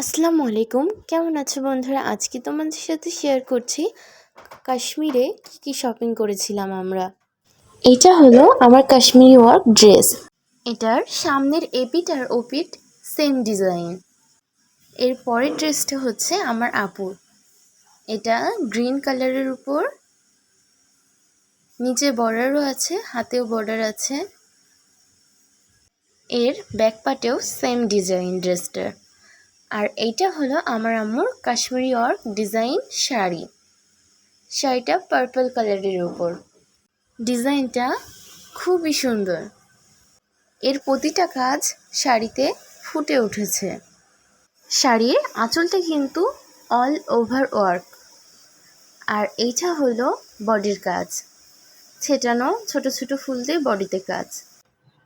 আসসালামু আলাইকুম, কেমন আছো বন্ধুরা? আজকে তোমাদের সাথে শেয়ার করছি কাশ্মীরে কি শপিং করেছিলাম আমরা। এটা হলো আমার কাশ্মীরি ওয়ার্ক ড্রেস। এটার সামনের এপিট আর ওপিট সেম ডিজাইন। এর পরের ড্রেসটা হচ্ছে আমার আপুর। এটা গ্রিন কালারের উপর, নিচে বর্ডারও আছে, হাতেও বর্ডার আছে। এর ব্যাক পার্টেও সেম ডিজাইন ড্রেসটার। আর এইটা হলো আমার আম্মুর কাশ্মীরি ওয়ার্ক ডিজাইন শাড়ি। শাড়িটা পার্পল কালারের উপর। ডিজাইনটা খুবই সুন্দর। এর প্রতিটা কাজ শাড়িতে ফুটে উঠেছে। শাড়ির আঁচলটা কিন্তু অল ওভার ওয়ার্ক। আর এইটা হলো বডির কাজ, ছেটানো ছোট ছোট ফুল দিয়ে বডিতে কাজ।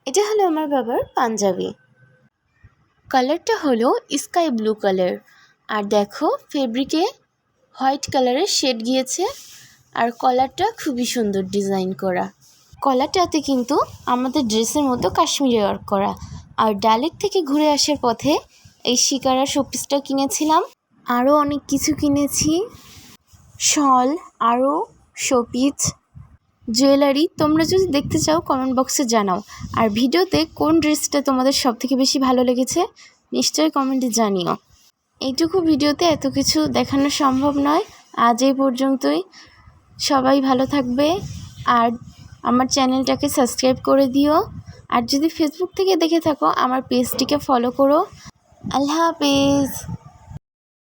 এটা হলো আমার বাবার পাঞ্জাবি। কালারটা হলো স্কাই ব্লু কালার। আর দেখো ফেব্রিকে হোয়াইট কালারের শেড গিয়েছে। আর কলারটা খুবই সুন্দর ডিজাইন করা। কলারটাতে কিন্তু আমাদের ড্রেসের মতো কাশ্মীরি ওয়ার্ক করা। আর ডালেক থেকে ঘুরে আসার পথে এই শিকারা শোপিসটা কিনেছিলাম। আরও অনেক কিছু কিনেছি, শল, আরও শোপিস, জুয়েলারি। তোমরা যদি দেখতে চাও কমেন্ট বক্সে জানাও। আর ভিডিওতে কোন ড্রেসটা তোমাদের সবথেকে বেশি ভালো লেগেছে নিশ্চয়ই কমেন্টে জানিও। এইটুকু ভিডিওতে এত কিছু দেখানো সম্ভব নয়। আজ এই পর্যন্তই। সবাই ভালো থাকবে। আর আমার চ্যানেলটাকে সাবস্ক্রাইব করে দিও। আর যদি ফেসবুক থেকে দেখে থাকো আমার পেজটিকে ফলো করো। আল্লাহ হাফেজ।